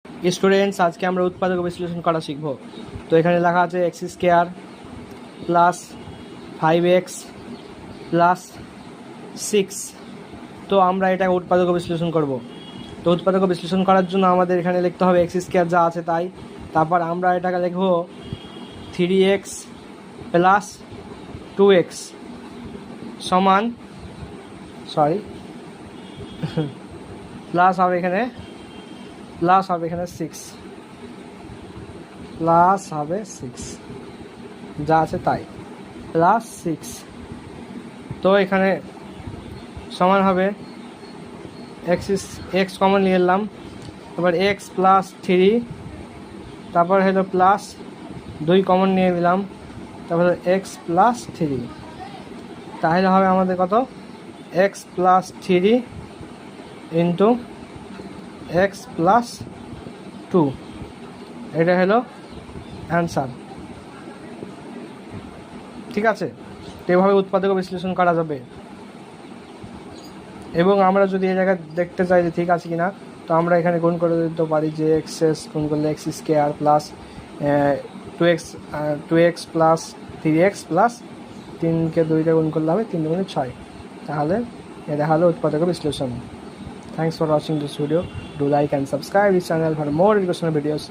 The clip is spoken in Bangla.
স্টুডেন্টস, আজকে আমরা উৎপাদক বিশ্লেষণ করা শিখব। তো এখানে লেখা আছে x square plus 5x plus 6। তো আমরা এটাকে উৎপাদক বিশ্লেষণ করব। তো উৎপাদক বিশ্লেষণ করার জন্য আমাদের এখানে লিখতে হবে এক্স স্কোয়ার যা আছে তাই, তারপর আমরা এটাকে লিখব 3x প্লাস 2x সমান প্লাস হবে এখানে 6 প্লাস হবে 6 যা আছে তাই প্লাস 6। তো এখানে সমান হবে এক্স কমন নিয়ে এলাম, তারপর এক্স প্লাস 3, তারপর হলো প্লাস 2 কমন নিয়ে নিলাম, তারপর এক্স প্লাস 3। তাহলে হবে আমাদের কত, x plus 3 into x plus 2। এটা হলো অ্যান্সার। ঠিক আছে, তো এভাবে উৎপাদক বিশ্লেষণ করা যাবে। এবং আমরা যদি এই জায়গায় দেখতে চাই যে ঠিক আছে কিনা, তো আমরা এখানে গুণ করে দিতে পারি যে এক্স গুণ করলে x square plus 2x plus 3x plus 3কে 2টা গুণ করলে হবে 3 গুণে 6। তাহলে এটা হলো উৎপাদক বিশ্লেষণ। Thanks for watching this video. Do like and subscribe this channel for more educational videos.